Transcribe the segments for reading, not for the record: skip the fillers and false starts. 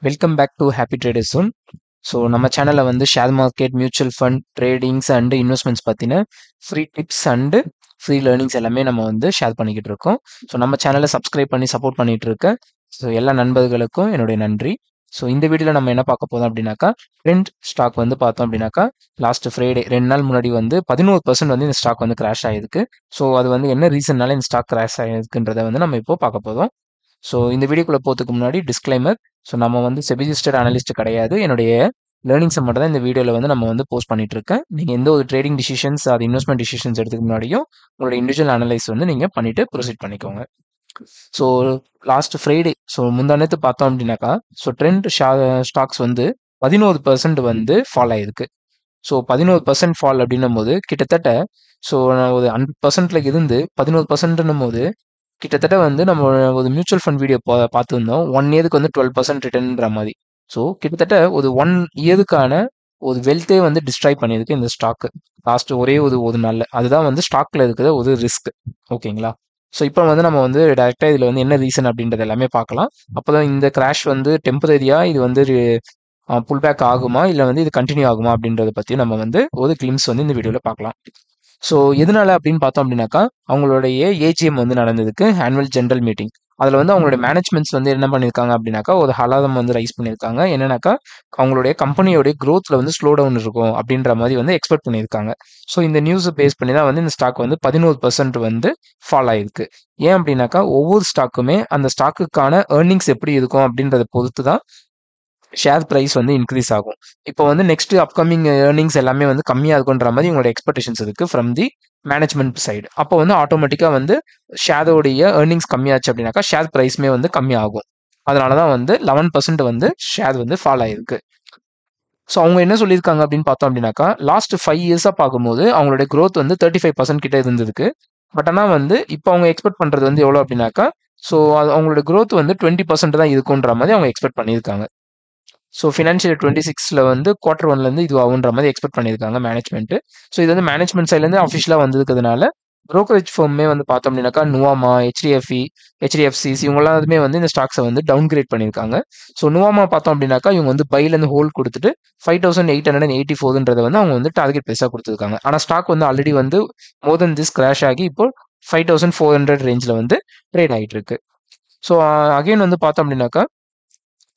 Welcome back to happy traders zone. So நம்ம சேனலில் வந்து share market, mutual fund, tradings and investments பற்றின free tips and free learnings எல்லாமே நம்ம வந்து ஷேர் பண்ணிக்கிட்டு இருக்கோம். ஸோ நம்ம சேனலை சப்ஸ்கிரைப் பண்ணி சப்போர்ட் பண்ணிட்டு இருக்க ஸோ எல்லா நண்பர்களுக்கும் என்னுடைய நன்றி. ஸோ இந்த வீடியோவில் நம்ம என்ன பார்க்க போதும் அப்படின்னாக்கா, ட்ரெண்ட் ஸ்டாக் வந்து பார்த்தோம் அப்படின்னாக்கா லாஸ்ட் ஃப்ரைடே 2 நாள் முன்னாடி வந்து 11% வந்து இந்த ஸ்டாக் வந்து கிராஷ் ஆகிருக்கு. ஸோ அது வந்து என்ன ரீசன்னால இந்த ஸ்டாக் கிராஷ் ஆகிருக்குன்றதை வந்து நம்ம இப்போ பார்க்க போதும். ஸோ இந்த வீடியோக்குள்ளே போகிறதுக்கு முன்னாடி டிஸ்க்ளைமர். ஸோ நம்ம வந்து செபி ரிஜிஸ்டர்ட் அனலிஸ்ட் கிடையாது. என்னுடைய லேர்னிங்ஸை மட்டும் தான் இந்த வீடியோவில் வந்து நம்ம வந்து போஸ்ட் பண்ணிட்டு இருக்கேன். நீங்கள் எந்த ஒரு ட்ரேடிங் டிசிஷன்ஸ் அது இன்வெஸ்ட்மெண்ட் டிசிஷன்ஸ் எடுத்துக்கு முன்னாடியும் உங்களோட இண்டிவிஜுவல் அனலைஸ் வந்து நீங்கள் பண்ணிட்டு ப்ரொசீட் பண்ணிக்கோங்க. ஸோ லாஸ்ட் ஃப்ரைடே முந்தா நேற்று பார்த்தோம் அப்படின்னாக்கா, ஸோ ட்ரெண்ட் ஸ்டாக்ஸ் வந்து 11% வந்து ஃபால் ஆயிருக்கு. ஸோ 11% ஃபால் அப்படின்னும் போது கிட்டத்தட்ட ஸோ ஒரு 100%ல இருந்து 11%ன்னும் போது கிட்டத்தட்ட வந்து நம்ம ஒரு மியூச்சுவல் ஃபண்ட் வீடியோ பார்த்துருந்தோம். 1 இயருக்கு வந்து 12% ரிட்டர்ன்ற மாதிரி. ஸோ கிட்டத்தட்ட ஒரு 1 இயருக்கான ஒரு வெல்த்தே வந்து டிஸ்ட்ராய் பண்ணியிருக்கு இந்த ஸ்டாக்கு லாஸ்ட் ஒரே ஒரு நாளில். அதுதான் வந்து ஸ்டாக்ல இருக்கிற ஒரு ரிஸ்க். ஓகேங்களா? ஸோ இப்போ வந்து நம்ம வந்து டேரெக்டாக இதில் வந்து என்ன ரீசன் அப்படின்றது எல்லாமே பார்க்கலாம். அப்போ தான் இந்த கிராஷ் வந்து டெம்பரரியாக இது வந்து புல் பேக் ஆகுமா இல்லை வந்து இது கண்டினியூ ஆகுமா அப்படின்றத பற்றி நம்ம வந்து ஒரு கிளிம்ஸ் வந்து இந்த வீடியோவில் பார்க்கலாம். ஸோ எதனால அப்படின்னு பார்த்தோம் அப்படின்னாக்கா, அவங்களுடைய ஏஜிஎம் வந்து நடந்ததுக்கு ஆனுவல் ஜென்ரல் மீட்டிங். அதில் வந்து அவங்களுடைய மேனேஜ்மெண்ட்ஸ் வந்து என்ன பண்ணியிருக்காங்க அப்படின்னாக்கா, ஒரு அலாரம் வந்து ரைஸ் பண்ணியிருக்காங்க. என்னன்னாக்கா, அவங்களுடைய கம்பெனியோடைய க்ரோத்தில் வந்து ஸ்லோ டவுன் இருக்கும் அப்படின்ற மாதிரி வந்து எக்ஸ்பெக்ட் பண்ணியிருக்காங்க. ஸோ இந்த நியூஸை பேஸ் பண்ணி தான் வந்து இந்த ஸ்டாக் வந்து 11% வந்து ஃபால் ஆயிருக்கு. ஏன் அப்படின்னாக்கா, ஒவ்வொரு ஸ்டாக்குமே அந்த ஸ்டாக்குக்கான ஏர்னிங்ஸ் எப்படி இருக்கும் அப்படின்றத பொறுத்து தான் ஷேர் ப்ரைஸ் வந்து இன்க்ரீஸ் ஆகும். இப்போ வந்து நெக்ஸ்ட் அப்கமிங் ஏர்னிங்ஸ் எல்லாமே வந்து கம்மியாக இருக்குன்ற மாதிரி உங்களோட எக்ஸ்பெக்டேஷன்ஸ் இருக்குது ஃப்ரம் தி மேனேஜ்மெண்ட் சைடு. அப்போ வந்து ஆட்டோமேட்டிக்காக வந்து ஷேரோடைய ஏர்னிங்ஸ் கம்மியாச்சு அப்படின்னாக்கா ஷேர் ப்ரைஸுமே வந்து கம்மியாகும். அதனால தான் வந்து 11% வந்து ஷேர் வந்து ஃபால் ஆயிருக்கு. ஸோ அவங்க என்ன சொல்லியிருக்காங்க அப்படின்னு பார்த்தோம் அப்படின்னாக்கா, லாஸ்ட் 5 இயர்ஸாக பார்க்கும்போது அவங்களுடைய க்ரோத் வந்து 35% கிட்ட இருந்ததுக்கு. பட் ஆனால் வந்து இப்போ அவங்க எக்ஸ்பெக்ட் பண்ணுறது வந்து எவ்வளோ அப்படின்னாக்கா, ஸோ அது அவங்களோட க்ரோத் வந்து 20% தான் இருக்குன்ற மாதிரி அவங்க எக்ஸ்பெக்ட் பண்ணியிருக்காங்க. ஸோ ஃபினான்ஷியல் 26ல வந்து Q1 இது ஆகுன்ற மாதிரி எக்ஸ்பெக்ட் பண்ணியிருக்காங்க மேனேஜ்மெண்ட். ஸோ இது வந்து மேனேஜ்மெண்ட் சைட்லேருந்து அஃபிஷியலாக வந்திருக்கிறதுனால ப்ரோக்கரேஜ் ஃபர்மே வந்து பார்த்தோம் அப்படின்னாக்கா நுவாமா, ஹெச்டிஎஃப்சிஸ் இவங்களாமே வந்து இந்த ஸ்டாக்ஸை வந்து டவுன் கிரேட் பண்ணியிருக்காங்க. ஸோ நுவாமா பார்த்தோம் அப்படின்னாக்கா இவங்க வந்து பைலேருந்து ஹோல்ட் கொடுத்துட்டு 5884ன்றதை வந்து அவங்க வந்து டார்கெட் ப்ரைஸாக கொடுத்துருக்காங்க. ஆனால் ஸ்டாக் வந்து ஆல்ரெடி வந்து மோர் தென் திஸ் கிராஷ் ஆகி இப்போ 5400 ரேஞ்சில் வந்து ட்ரேட் ஆகிட்டு இருக்கு. ஸோ அகைன் வந்து பார்த்தோம் அப்படின்னாக்கா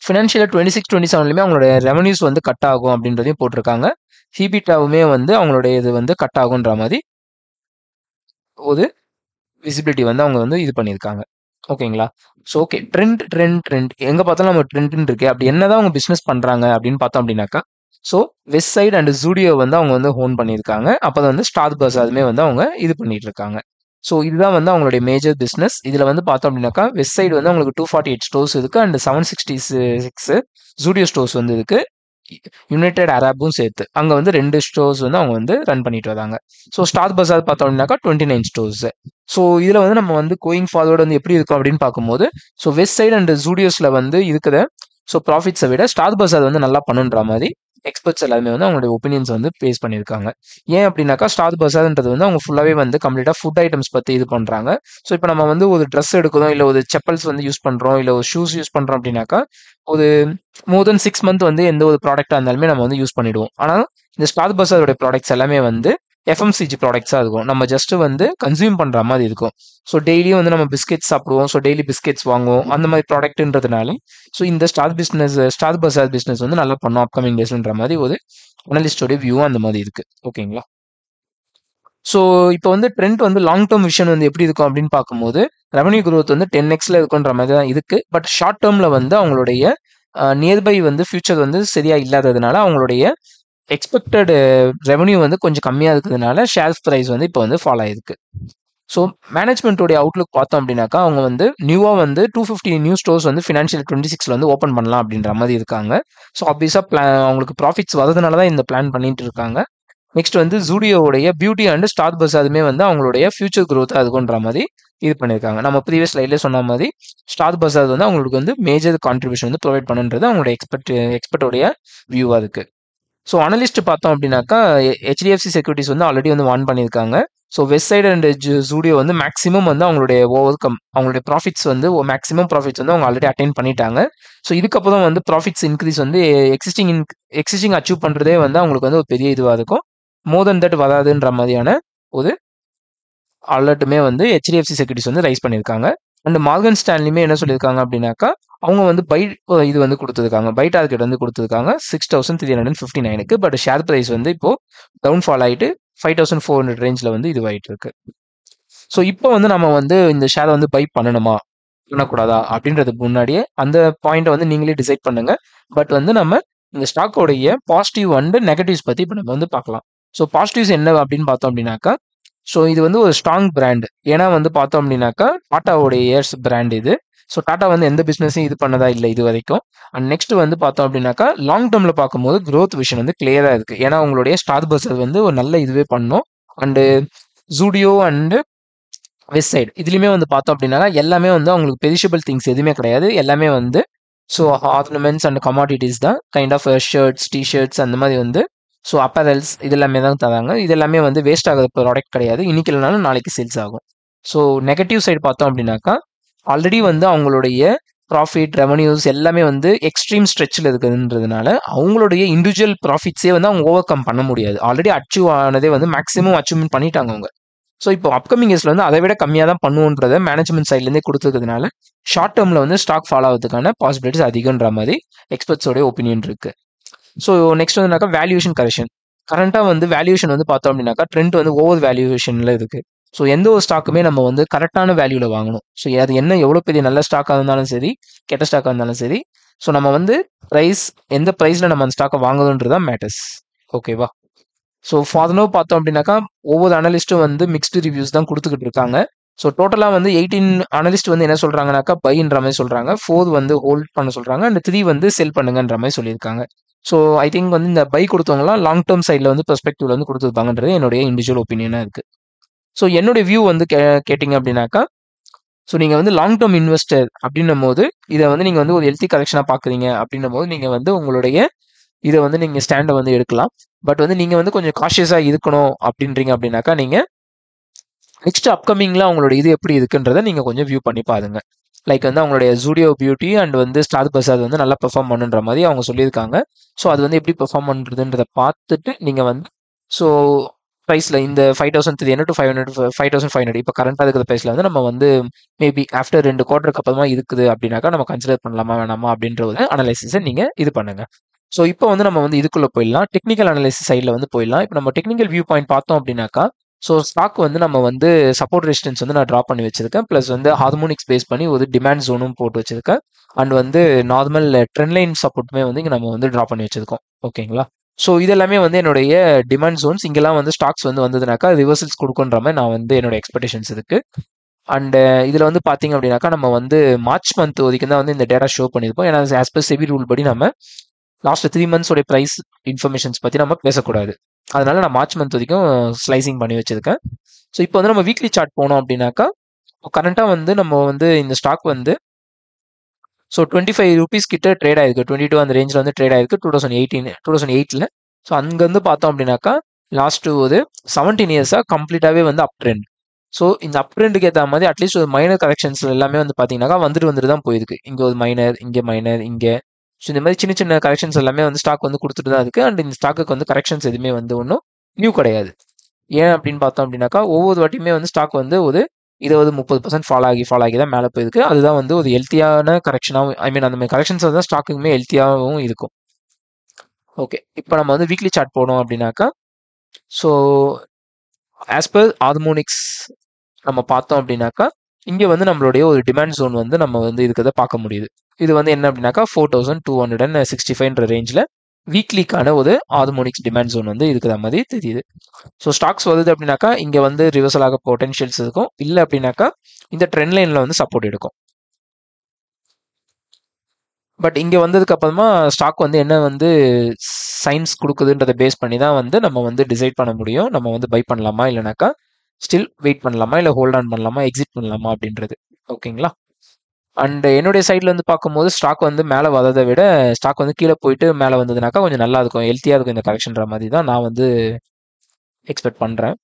ஃபினான்ஷியல் 26-27லுமே அவங்களோட ரெவன்யூஸ் வந்து கட் ஆகும் அப்படின்றதையும் போட்டிருக்காங்க. ஹிபிட்டாவுமே வந்து அவங்களுடைய இது வந்து கட் ஆகுன்ற மாதிரி ஒரு விசிபிலிட்டி வந்து அவங்க வந்து இது பண்ணியிருக்காங்க. ஓகேங்களா? ஸோ ஓகே, ட்ரெண்ட் எங்கே பார்த்தாலும் நம்ம ட்ரெண்ட்னு இருக்கு. அப்படி என்னதான் அவங்க பிஸ்னஸ் பண்ணுறாங்க அப்படின்னு பார்த்தோம் அப்படின்னாக்கா, so west side and Zudio வந்து அவங்க வந்து ஹோன் பண்ணியிருக்காங்க. அப்போ தான் வந்து ஸ்டார் பஸாருமே வந்து அவங்க இது பண்ணிட்டு இருக்காங்க. ஸோ இதுதான் வந்து அவங்களுடைய மேஜர் பிஸ்னஸ். இதில் வந்து பார்த்தோம் அப்படின்னாக்கா வெஸ்ட் சைடு வந்து அவங்களுக்கு 248 ஸ்டோர்ஸ் இருக்குது அண்ட் 766 ஜூடியோ ஸ்டோர்ஸ் வந்து இருக்குது. யுனைடெட் அரபும் சேர்த்து அங்கே வந்து 2 ஸ்டோர்ஸ் வந்து அவங்க வந்து ரன் பண்ணிட்டு வராங்க. ஸோ ஸ்டார் பஸார் பார்த்தோம் அப்படின்னாக்கா 29 ஸ்டோர்ஸ். ஸோ இதில் வந்து நம்ம வந்து கோயிங் ஃபார்வர்டு வந்து எப்படி இருக்கும் அப்படின்னு பார்க்கும்போது, ஸோ வெஸ்ட் சைடு அண்ட் ஜூடியோஸில் வந்து இருக்கிற ஸோ ப்ராஃபிட்ஸை விட ஸ்டார் பஸார் வந்து நல்லா பண்ணுன்ற மாதிரி எக்ஸ்பர்ட்ஸ் எல்லாருமே வந்து அவங்களுடைய ஒப்பீனியன்ஸ் வந்து பேஸ் பண்ணியிருக்காங்க. ஏன் அப்படின்னாக்கா ஸ்டார் பஸார்ன்றது வந்து அவங்க ஃபுல்லாகவே வந்து கம்ப்ளீட்டாக ஃபுட் ஐட்டம்ஸ் பற்றி இது பண்ணுறாங்க. ஸோ இப்போ நம்ம வந்து ஒரு ட்ரெஸ் எடுக்கிறோம், இல்லை ஒரு செப்பல்ஸ் வந்து யூஸ் பண்ணுறோம், இல்லை ஒரு ஷூஸ் யூஸ் பண்ணுறோம் அப்படின்னாக்கா ஒரு மோர் தென் 6 மந்த் வந்து எந்த ஒரு ப்ராடக்டாக இருந்தாலுமே நம்ம வந்து யூஸ் பண்ணிடுவோம். ஆனால் இந்த ஸ்டார் பஸாரோட ப்ராடக்ட்ஸ் எல்லாமே வந்து எஃப்எம்சிஜி ப்ராடக்ட்ஸாக இருக்கும். நம்ம ஜஸ்ட் வந்து கன்சியூம் பண்ணுற மாதிரி இருக்கும். ஸோ டெய்லியும் வந்து நம்ம பிஸ்கெட்ஸ் சாப்பிடுவோம், ஸோ டெய்லி பிஸ்கெட்ஸ் வாங்குவோம், அந்த மாதிரி ப்ராடக்ட்ன்றதுனால ஸோ இந்த ஸ்டார் பஸார் பிஸ்னஸ் வந்து நல்லா பண்ணும் அப்கமிங் டேஸ்ன்ற மாதிரி ஒரு அனலிஸ்டோடைய வியூ அந்த மாதிரி இருக்குது. ஓகேங்களா? ஸோ இப்போ வந்து ட்ரெண்ட் வந்து லாங் டேர்ம் விஷன் வந்து எப்படி இருக்கும் அப்படின்னு பார்க்கும்போது ரெவன்யூ க்ரோத் வந்து 10xல இருக்குன்ற மாதிரி தான் இருக்குது. பட் ஷார்ட் டேர்மில் வந்து அவங்களுடைய நியர்பை வந்து ஃபியூச்சர் வந்து சரியாக இல்லாததுனால அவங்களுடைய எக்ஸ்பெக்டட் ரெவன்யூ வந்து கொஞ்சம் கம்மியாக இருக்கிறதுனால ஷேர் ப்ரைஸ் வந்து இப்போ வந்து ஃபாலோ ஆயிருக்கு. ஸோ மேனேஜ்மெண்ட்டோடைய அவுட்லுக் பார்த்தோம் அப்படின்னாக்கா அவங்க வந்து நியூவாக வந்து 250 நியூ ஸ்டோர்ஸ் வந்து ஃபினான்ஷியல் 26ல வந்து ஓப்பன் பண்ணலாம் அப்படின்ற மாதிரி இருக்காங்க. ஸோ ஆப்வியஸாக அவங்களுக்கு ப்ராஃபிட்ஸ் வரதுனால தான் இந்த பிளான் பண்ணிட்டு இருக்காங்க. நெக்ஸ்ட் வந்து ஜூடியோவுடைய பியூட்டி அண்ட் ஸ்டார் பஸாருமே வந்து அவங்களுடைய ஃபியூச்சர் க்ரோத் அதுக்குன்ற மாதிரி இது பண்ணியிருக்காங்க. நம்ம ப்ரீவியஸ் ஸ்லைட்லேயே சொன்ன மாதிரி ஸ்டார் பஸார் வந்து அவங்களுக்கு வந்து மேஜர் கான்ட்ரிபியூஷன் வந்து ப்ரொவைட் பண்ணுன்றது அவங்களுடைய எக்ஸ்பர்ட்டோடைய வியூவாக இருக்குது. ஸோ அனலிஸ்ட் பார்த்தோம் அப்படின்னாக்கா ஹெச்டிஎஃப்சி செக்யூரிட்டிஸ் வந்து ஆல்ரெடி வந்து வார்ன் பண்ணியிருக்காங்க. So west side and Zudio வந்து மேக்ஸிமம் வந்து அவங்களுடைய அவங்களுடைய ப்ராஃபிட்ஸ் வந்து மேக்ஸிமம் ப்ராஃபிட்ஸ் வந்து அவங்க ஆல்ரெடி அட்டைன் பண்ணிட்டாங்க. ஸோ இதுக்கப்புறம் வந்து ப்ராஃபிட்ஸ் இன்க்ரீஸ் வந்து எக்ஸிஸ்டிங் அச்சீவ் பண்ணுறதே வந்து அவங்களுக்கு வந்து ஒரு பெரிய இதுவாக இருக்கும். மோர் தென் தட் வராதுன்ற மாதிரியான ஒரு அலர்ட்டுமே வந்து ஹெச்டிஎஃப்சி செக்யூரிட்டிஸ் வந்து ரைஸ் பண்ணியிருக்காங்க. அண்ட் மார்கன் ஸ்டான்லியுமே என்ன சொல்லியிருக்காங்க அப்படின்னாக்கா அவங்க வந்து இது வந்து கொடுத்துருக்காங்க, பை டார்கெட் வந்து கொடுத்துருக்காங்க 6359க்கு. பட் ஷேர் பிரைஸ் வந்து இப்போ டவுன்ஃபால் ஆகிட்டு 5400 ரேஞ்சில் வந்து இதுவாகிட்டு இருக்கு. ஸோ இப்போ வந்து நம்ம வந்து இந்த ஷேரை வந்து பை பண்ணணுமா பண்ணக்கூடாதா அப்படின்றதுக்கு முன்னாடியே அந்த பாயிண்ட்டை வந்து நீங்களே டிசைட் பண்ணுங்க. பட் வந்து நம்ம இந்த ஸ்டாக்கோடைய பாசிட்டிவ் அண்ட் நெகட்டிவ்ஸ் பற்றி இப்போ நம்ம வந்து பார்க்கலாம். ஸோ பாசிட்டிவ்ஸ் என்ன அப்படின்னு பார்த்தோம் அப்படின்னாக்கா, ஸோ இது வந்து ஒரு ஸ்ட்ராங் பிராண்ட். ஏன்னா வந்து பார்த்தோம் அப்படின்னாக்கா டாட்டாவோடைய இயர்ஸ் பிராண்ட் இது. ஸோ டாட்டா வந்து எந்த பிஸ்னஸையும் இது பண்ணதா இல்லை இது வரைக்கும். அண்ட் நெக்ஸ்ட் வந்து பார்த்தோம் அப்படின்னாக்கா லாங் டேர்மில் பார்க்கும்போது க்ரோத் விஷன் வந்து கிளியராக இருக்குது. ஏன்னா உங்களுடைய ஸ்டார் பஸ்ஸர் வந்து ஒரு நல்ல இதுவே பண்ணோம். And Zudio and west side இதுலையுமே வந்து பார்த்தோம் அப்படின்னாக்கா எல்லாமே வந்து அவங்களுக்கு பெரிஷபிள் திங்ஸ் எதுவுமே கிடையாது. எல்லாமே வந்து ஸோ ஆர்னமெண்ட்ஸ் அண்ட் கமாடிட்டிஸ் தான், கைண்ட் ஆஃப் ஷர்ட்ஸ், டிஷர்ட்ஸ் அந்த மாதிரி வந்து ஸோ அப்பரல்ஸ் இது எல்லாமே தான் தராங்க. இது எல்லாமே வந்து வேஸ்ட் ஆகிற ப்ராடக்ட் கிடையாது. இன்னைக்கு இல்லைனாலும் நாளைக்கு சேல்ஸ் ஆகும். ஸோ நெகட்டிவ் சைடு பார்த்தோம் அப்படின்னாக்கா ஆல்ரெடி வந்து அவங்களுடைய ப்ராஃபிட் ரெவன்யூஸ் எல்லாமே வந்து எக்ஸ்ட்ரீம் ஸ்ட்ரெச்சில் இருக்குதுன்றதுனால அவங்களுடைய இண்டிவிஜுவல் ப்ராஃபிட்ஸே வந்து அவங்க ஓவர் கம் பண்ண முடியாது. ஆல்ரெடி அச்சீவ் ஆனதே வந்து மேக்ஸிமம் அச்சீவ்மெண்ட் பண்ணிட்டாங்க அவங்க. ஸோ இப்போ அப்கமிங் இயர்ஸ்ல வந்து அதை விட கம்மியாக தான் பண்ணுவோன்றதை மேனேஜ்மெண்ட் சைட்லேருந்தே கொடுத்துருக்கிறதுனால ஷார்ட் டேர்மில் வந்து ஸ்டாக் ஃபாலோ ஆகிறதுக்கான பாசிபிலிட்டிஸ் அதிகன்ற மாதிரி எக்ஸ்பர்ட்ஸோடைய ஒப்பீனியன் இருக்கு. ஸோ நெக்ஸ்ட் வந்துனாக்கா வேல்யூவேஷன் கரெக்ஷன். கரண்ட்டாக வந்து வேல்யூவேஷன் வந்து பார்த்தோம் அப்படின்னாக்கா ட்ரெண்ட் வந்து ஓவர் வேல்யூவேஷனில் இருக்கு. ஸோ எந்த ஒரு ஸ்டாக்குமே நம்ம வந்து கரெக்டான வேல்யூவில் வாங்கணும். ஸோ அது என்ன எவ்வளோ பெரிய நல்ல ஸ்டாக்காக இருந்தாலும் சரி, கெட்ட ஸ்டாக்காக இருந்தாலும் சரி, ஸோ நம்ம வந்து எந்த ப்ரைஸில் நம்ம அந்த ஸ்டாக்கை வாங்குறதுன்றது தான் மேட்டர்ஸ். ஓகேவா? ஸோ ஃபாதனோ பார்த்தோம் அப்படின்னாக்கா ஒவ்வொரு அனலிஸ்ட்டும் வந்து மிக்ஸ்டு ரிவ்யூஸ் தான் கொடுத்துக்கிட்டு இருக்காங்க. ஸோ டோட்டலாக வந்து 18 அனலிஸ்ட் வந்து என்ன சொல்கிறாங்கனாக்கா பைன்ற மாதிரி சொல்கிறாங்க, 4 வந்து ஹோல்ட் பண்ண சொல்கிறாங்க, அண்ட் 3 வந்து செல் பண்ணுங்கன்ற மாதிரி சொல்லியிருக்காங்க. ஸோ ஐ திங்க் வந்து இந்த பை கொடுத்தவங்களாம் லாங் டேர்ம் சைடில் வந்து பெர்ஸ்பெக்டிவ்ல வந்து கொடுத்துருப்பாங்கன்றது என்னுடைய இண்டிவிஜுவல் ஒப்பீனியனாக இருக்குது. ஸோ என்னுடைய வியூ வந்து கேட்டிங்க அப்படின்னாக்கா, ஸோ நீங்கள் வந்து லாங் டேர்ம் இன்வெஸ்டர் அப்படின்னும் போது இதை வந்து நீங்கள் வந்து ஒரு ஹெல்த்தி கரெக்ஷனாக பார்க்குறீங்க அப்படின்னும் போது நீங்கள் வந்து உங்களுடைய இதை வந்து நீங்கள் ஸ்டாண்டை வந்து எடுக்கலாம். பட் வந்து நீங்கள் வந்து கொஞ்சம் காஷியஸாக இருக்கணும் அப்படின்றீங்க அப்படின்னாக்கா நீங்கள் நெக்ஸ்ட் அப்கமிங்கில் அவங்களோட இது எப்படி இருக்குன்றதை நீங்கள் கொஞ்சம் வியூ பண்ணி பாருங்க. லைக் வந்து அவங்களுடைய ஜூடியோ பியூட்டி அண்ட் வந்து ஸ்டார் பஸார் வந்து நல்லா பெர்ஃபார்ம் பண்ணுன்ற மாதிரி அவங்க சொல்லியிருக்காங்க. ஸோ அது வந்து எப்படி பெர்ஃபார்ம் பண்ணுறதுன்றதை பார்த்துட்டு நீங்கள் வந்து ஸோ ப்ரைஸில் இந்த 5300 to 5500 இப்போ கரண்ட்டாக இருக்கிற ப்ரைஸில் வந்து நம்ம வந்து மேபி ஆஃப்டர் 2 குவார்ட்டருக்கு அப்புறமா இருக்குது அப்படின்னாக்கா நம்ம கன்சிடர் பண்ணலாமா வேணாமா அப்படின்ற ஒரு அனலைசிஸை நீங்கள் இது பண்ணுங்கள். ஸோ இப்போ வந்து நம்ம வந்து இதுக்குள்ளே போயிடலாம், டெக்னிக்கல் அனலைசிஸ் சைடில் வந்து போயிடலாம். இப்போ நம்ம டெக்னிக்கல் வியூ பாயிண்ட் பார்த்தோம் அப்படின்னாக்கா ஸோ ஸ்டாக் வந்து நம்ம வந்து சப்போர்ட் ரெசிஸ்டன்ஸ் வந்து நான் ட்ரா பண்ணி வச்சிருக்கேன். ப்ளஸ் வந்து ஹார்மோனிக்ஸ் பேஸ் பண்ணி ஒரு டிமாண்ட் ஜோனும் போட்டு வச்சிருக்கேன். அண்ட் வந்து நார்மல் ட்ரெண்ட் லைன் சப்போர்ட்டுமே வந்து இங்கே நம்ம வந்து ட்ரா பண்ணி வச்சிருக்கோம். ஓகேங்களா? ஸோ இதெல்லாமே வந்து என்னுடைய டிமாண்ட் ஜோன்ஸ். இங்கெல்லாம் வந்து ஸ்டாக்ஸ் வந்து வந்ததுனாக்கா ரிவர்சல்ஸ் கொடுக்குன்ற மாதிரி நான் வந்து என்னோட எக்ஸ்பெக்டேஷன்ஸ் இருக்கு. அண்ட் இதில் வந்து பார்த்தீங்க அப்படின்னாக்கா நம்ம வந்து மார்ச் மந்த் வரைக்கும் தான் வந்து இந்த டேட்டா ஷோ பண்ணியிருப்போம். ஏன்னா ஆஸ் பர் செபி ரூல் படி நம்ம லாஸ்ட் 3 மந்த்ஸோடைய ப்ரைஸ் இன்ஃபர்மேஷன்ஸ் பற்றி நம்ம பேசக்கூடாது. அதனால நான் மார்ச் மந்த் வரைக்கும் ஸ்லைசிங் பண்ணி வச்சிருக்கேன். ஸோ இப்போ வந்து நம்ம வீக்லி சார்ட் போனோம் அப்படின்னாக்கா கரண்ட்டாக வந்து நம்ம வந்து இந்த ஸ்டாக் வந்து ஸோ 25 ரூபீஸ் கிட்ட ட்ரேட் ஆயிருக்கு, 22 அந்த ரேஞ்சில் வந்து ட்ரேட் ஆயிருக்கு 2008ல். ஸோ அங்கேருந்து பார்த்தோம் அப்படின்னாக்கா லாஸ்ட் ஒரு 17 இயர்ஸாக கம்ப்ளீட்டாகவே வந்து அப் ட்ரெண்ட். ஸோ இந்த அப் ட்ரெண்டுக்கு ஏற்ற மாதிரி அட்லீஸ்ட் ஒரு மைனர் கரெக்ஷன்ஸ் எல்லாமே வந்து பார்த்தீங்கன்னாக்கா வந்துட்டு தான் போயிருக்கு. இங்கே ஒரு மைனர், இங்கே ஸோ இந்த மாதிரி சின்ன சின்ன கரெக்ஷன்ஸ் எல்லாமே வந்து ஸ்டாக் வந்து கொடுத்துட்டு தான் இருக்குது. அண்ட் இந்த ஸ்டாக்குக்கு வந்து கரெக்ஷன்ஸ் எதுவுமே வந்து ஒன்றும் நியூ கிடையாது. ஏன் அப்படின்னு பார்த்தோம் அப்படின்னாக்கா ஒவ்வொரு வாட்டியுமே வந்து ஸ்டாக் வந்து ஒரு 20-30% ஃபாலோ ஆகி தான் மேலே போயிருக்கு. அதுதான் வந்து ஒரு ஹெல்த்தியான கரெக்ஷனாகவும் அந்த மாதிரி கரெக்ஷன்ஸ் தான் ஸ்டாக்குமே ஹெல்த்தியாகவும் இருக்கும். ஓகே, இப்போ நம்ம வந்து வீக்லி சார்ட் போனோம் அப்படின்னாக்கா ஸோ ஆஸ் பர் ஹார்மோனிக்ஸ் நம்ம பார்த்தோம் அப்படின்னாக்கா இங்கே வந்து நம்மளுடைய ஒரு டிமாண்ட் ஜோன் வந்து நம்ம வந்து இருக்கிறத பார்க்க முடியுது. இது வந்து என்ன அப்படின்னாக்கா 4265 ரேஞ்சில் வீக்லிக்கான ஒரு ஹார்மோனிக்ஸ் டிமாண்ட் ஜோன் வந்து இருக்கிற மாதிரி தெரியுது. ஸோ ஸ்டாக்ஸ் வருது அப்படின்னாக்கா இங்கே வந்து ரிவர்சல் ஆக பொட்டன்ஷியல்ஸ் இருக்கும். இல்லை அப்படின்னாக்கா இந்த ட்ரெண்ட் லைனில் வந்து சப்போர்ட் எடுக்கும். பட் இங்கே வந்ததுக்கு அப்புறமா ஸ்டாக் வந்து என்ன வந்து சைன்ஸ் கொடுக்குதுன்றதை பேஸ் பண்ணி தான் வந்து நம்ம வந்து டிசைட் பண்ண முடியும். நம்ம வந்து பை பண்ணலாமா, இல்லைனாக்கா ஸ்டில் வெயிட் பண்ணலாமா, இல்லை ஹோல்ட் ஆன் பண்ணலாமா, எக்ஸிட் பண்ணலாமா அப்படின்றது. ஓகேங்களா? அண்ட் என்னுடைய சைட்ல வந்து பார்க்கும்போது ஸ்டாக் வந்து மேலே வரதை விட ஸ்டாக் வந்து கீழே போயிட்டு மேலே வந்ததுனாக்கா கொஞ்சம் நல்லா இருக்கும், ஹெல்த்தியாக இருக்கும் இந்த கரெக்ஷன்ற மாதிரி தான் நான் வந்து எக்ஸ்பெக்ட் பண்ணுறேன்.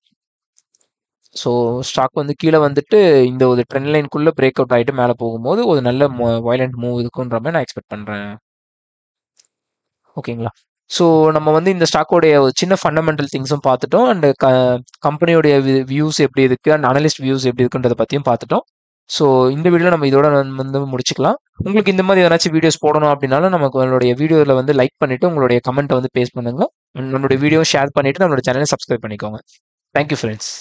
ஸோ ஸ்டாக் வந்து கீழே வந்துட்டு இந்த ஒரு ட்ரெண்ட் லைனுக்குள்ளே பிரேக் அவுட் ஆகிட்டு மேலே போகும்போது ஒரு நல்ல வயலண்ட் மூவ் இருக்குன்ற மாதிரி நான் எக்ஸ்பெக்ட் பண்ணுறேன். ஓகேங்களா? ஸோ நம்ம வந்து இந்த ஸ்டாக்கோடைய ஒரு சின்ன ஃபண்டமெண்டல் திங்ஸும் பார்த்துட்டோம். அண்ட் கம்பெனியோடைய வியூஸ் எப்படி இருக்குது அண்ட் அனலிஸ்ட் வியூஸ் எப்படி இருக்குன்றத பற்றியும் பார்த்துட்டோம். ஸோ இந்த வீடியோவில் நம்ம இதோட வந்து முடிச்சுக்கலாம். உங்களுக்கு இந்த மாதிரி ஏதாச்சும் வீடியோஸ் போடணும் அப்படின்னாலும் நமக்கு உங்களுடைய வீடியோவில் வந்து லைக் பண்ணிவிட்டு உங்களுடைய கமெண்ட்டை வந்து பேஸ்ட் பண்ணுங்க. நம்மளுடைய வீடியோ ஷேர் பண்ணிவிட்டு நம்மளோட சேனலை சப்ஸ்கிரைப் பண்ணிக்கோங்க. Thank you friends.